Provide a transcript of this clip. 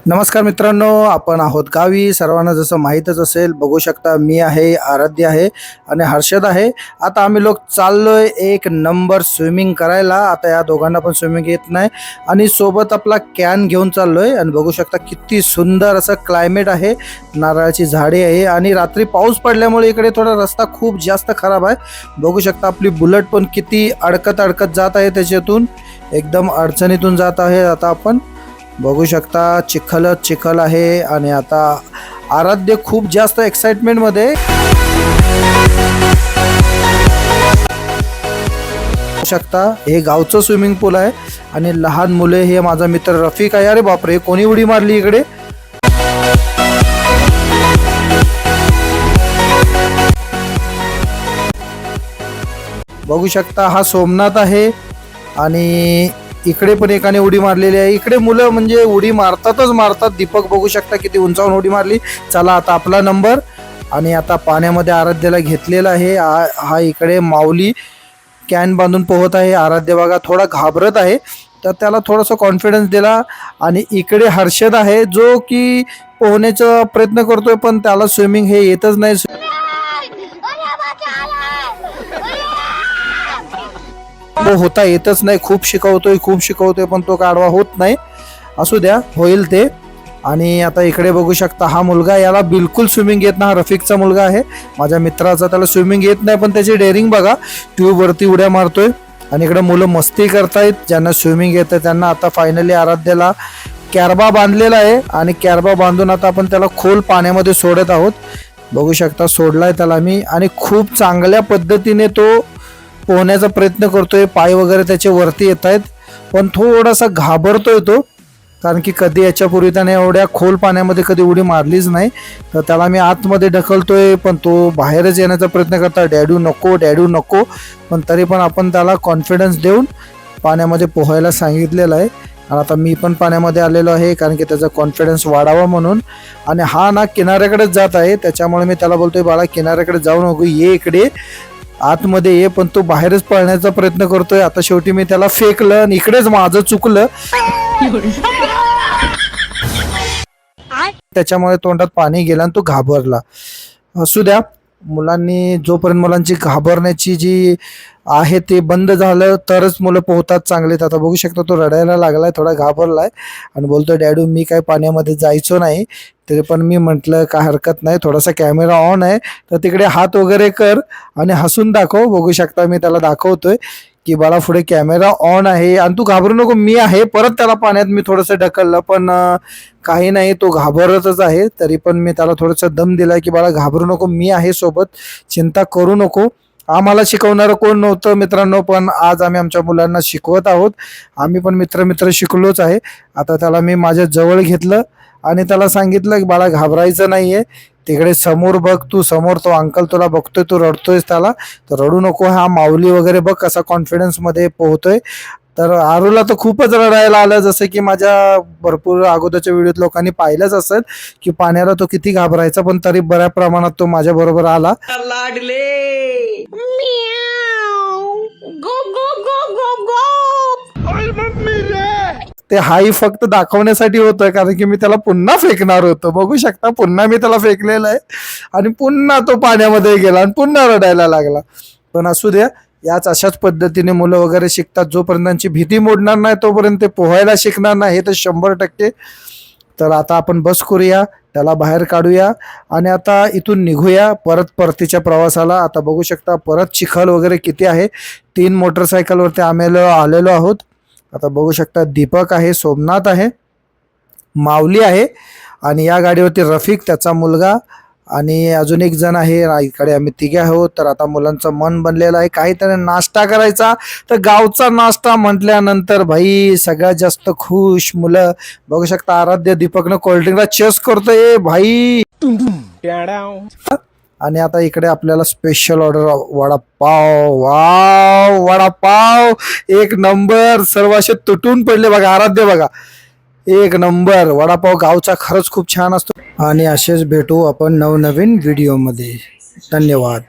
नमस्कार मित्रांनो, आपण आहोत गावी. सर्वांना जसं माहीतच असेल, बघू शकता मी आहे, आराध्य आहे आणि हर्षद आहे. आता आम्ही लोक चाललोय एक नंबर स्विमिंग करायला. आता या दोघांना पण स्विमिंग येत नाही आणि सोबत आपला कॅन घेऊन चाललोय. आणि बघू शकता किती सुंदर असं क्लायमेट आहे, नारळाची झाडे आहे आणि रात्री पाऊस पडल्यामुळे इकडे थोडा रस्ता खूप जास्त खराब आहे. बघू शकता आपली बुलेट पण किती अडकत जात आहे, त्याच्यातून एकदम अडचणीतून जात आहे. आता आपण बघू शकता चिखल आहे आणि आता आराध्य खूप जास्त एक्साइटमेंट मध्ये शकता. हे गावचं स्विमिंग पूल आहे आणि लहान मुले, हे माझा मित्र रफिक आहे. अरे बापरे, कोणी उडी मारली इकडे. बघू शकता हा सोमनाथ आहे आणि इकडे पण एकाने उडी मारलेली आहे. इकडे मुलं म्हणजे उडी मारतात. दीपक बघू शकता किती उंचावून उडी मारली. चला आता आपला नंबर. आणि आता पाण्यामध्ये आराध्याला घेतलेला आहे. हा इकडे माऊली कॅन बांधून पोहत आहे. आराध्य बघा थोडा घाबरत आहे, तर त्याला थोडासा कॉन्फिडन्स दिला. आणि इकडे हर्षद आहे जो की पोहण्याचा प्रयत्न करतोय, पण त्याला स्विमिंग हे येतच नाही. होता येतच नाही. खूप शिकवतोय पण तो काढवा होत नाही. असू द्या, होईल ते. आणि आता इकडे बघू शकता हा मुलगा, याला बिलकुल स्विमिंग येत नाही. हा रफिकचा मुलगा आहे, माझ्या मित्राचा. त्याला स्विमिंग येत नाही, पण त्याची डेअरिंग बघा, ट्यूब वरती उड्या मारतोय. आणि इकडे मुलं मस्ती करतायत. ज्यांना स्विमिंग येतं त्यांना आता फायनली आराध्याला कॅरबा बांधलेला आहे आणि कॅरबा बांधून आता आपण त्याला खोल पाण्यामध्ये सोडत आहोत. बघू शकता सोडलाय त्याला मी आणि खूप चांगल्या पद्धतीने तो पोहण्याचा प्रयत्न करतोय. पाय वगैरे त्याचे वरती येत आहेत, पण थोडासा घाबरतोय तो, कारण की कधी याच्यापूर्वी त्याने एवढ्या खोल पाण्यामध्ये कधी उडी मारलीच नाही. तर त्याला मी आतमध्ये ढकलतोय, पण तो बाहेरच येण्याचा प्रयत्न करता. डॅडू नको. पण तरी पण आपण त्याला कॉन्फिडन्स देऊन पाण्यामध्ये पोहायला सांगितलेलं आहे. आणि आता मी पण पाण्यामध्ये आलेलो आहे, कारण की त्याचा कॉन्फिडन्स वाढावा म्हणून. आणि हा ना किनाऱ्याकडेच जात आहे, त्याच्यामुळे मी त्याला बोलतोय, बाळा किनाऱ्याकडे जाऊ नको, ये इकडे आतमध्ये ये. पण तो बाहेरच पळण्याचा प्रयत्न करतोय. आता शेवटी मी त्याला फेकलं आणि इकडेच माझं चुकलं. त्याच्यामुळे तोंडात पाणी गेलं आणि तो घाबरला. असू द्या, जोपर्यंत मुलांची घाबरण्याची जी आहे ते बंद झालं तरच मुलं पोहतात चांगलेत. आता बघू शकता तो रडायला लागलाय, थोडा घाबरलाय आणि बोलतोय, डॅडू मी काय पाण्यामध्ये जायचो नाही. तरी पण मी म्हटलं काय हरकत नाही, थोडासा कॅमेरा ऑन आहे तर तिकडे हात वगैरे कर आणि हसून दाखव. बघू शकता मी त्याला दाखवतोय की बाळा पुढे कॅमेरा ऑन आहे आणि तू घाबरू नको, मी आहे. परत त्याला पाण्यात मी थोडंसं ढकललं, पण काही नाही, तो घाबरतच आहे. तरी पण मी त्याला थोडंसं दम दिलाय की बाळा घाबरू नको, मी आहे सोबत, चिंता करू नको. आम्हाला शिकवणारं कोण नव्हतं मित्रांनो, पण आज आम्ही आमच्या मुलांना शिकवत आहोत. आम्ही पण मित्र शिकलोच आहे. आता त्याला मी माझ्या जवळ घेतलं आणि त्याला सांगितलं की बाळा घाबरायचं नाहीये, तिकडे समोर बघ, तू समोर तो अंकल तुला बघतोय, तू रडतोयस त्याला, तर रडू नको. हा माऊली वगैरे बघ कसा कॉन्फिडन्स मध्ये पोहतोय. तर आरूला तर खूपच रडायला आलं, जसं की माझ्या भरपूर अगोदरच्या व्हिडिओत लोकांनी पाहिलंच असेल की पाण्याला तो किती घाबरायचा, पण तरी बऱ्या प्रमाणात तो माझ्या बरोबर आला. ते हाई फक्त दाखवण्यासाठी होतं, कारण की मी त्याला पुन्हा फेकणार होतो. बघू शकता पुन्हा मी त्याला फेकलेलं आहे आणि पुन्हा तो पाण्यामध्ये गेला आणि पुन्हा रडायला लागला. पण असू द्या, याच अशाच पद्धतीने मुलं वगैरे शिकतात. जोपर्यंत त्यांची भीती मोडणार नाही तोपर्यंत ते पोहायला शिकणार नाही, हे तर 100%. तर आता आपण बस करूया, त्याला बाहेर काढूया आणि आता इथून निघूया परतीच्या प्रवासाला. आता बघू शकता परत चिखल वगैरे किती आहे. 3 मोटरसायकलवरती आलेलो आहोत. आता बघू शकता दीपक आहे, सोमनाथ आहे, माऊली आहे आणि या गाडीवरती रफिक, त्याचा मुलगा आणि अजून एक जण आहे. इकडे आम्ही 3 आहोत. तर आता मुलांचं मन बनलेलं आहे काहीतरी नाश्ता करायचा. तर गावचा नाश्ता म्हटल्यानंतर भाई सगळ्यात जास्त खुश मुलं. बघू शकता आराध्य दीपकनं कोल्ड्रिंकला चेस करतोय भाई. आणि आता इकडे आपल्याला special order vada pav. Wow, vada pav एक नंबर. सर्व असे तुटून पडले बघा. आराध्य बघा, एक नंबर वडापाव गावचा खरंच खूप छान असतो. आणि असेच भेटू आपण नवनवीन व्हिडिओमध्ये. धन्यवाद.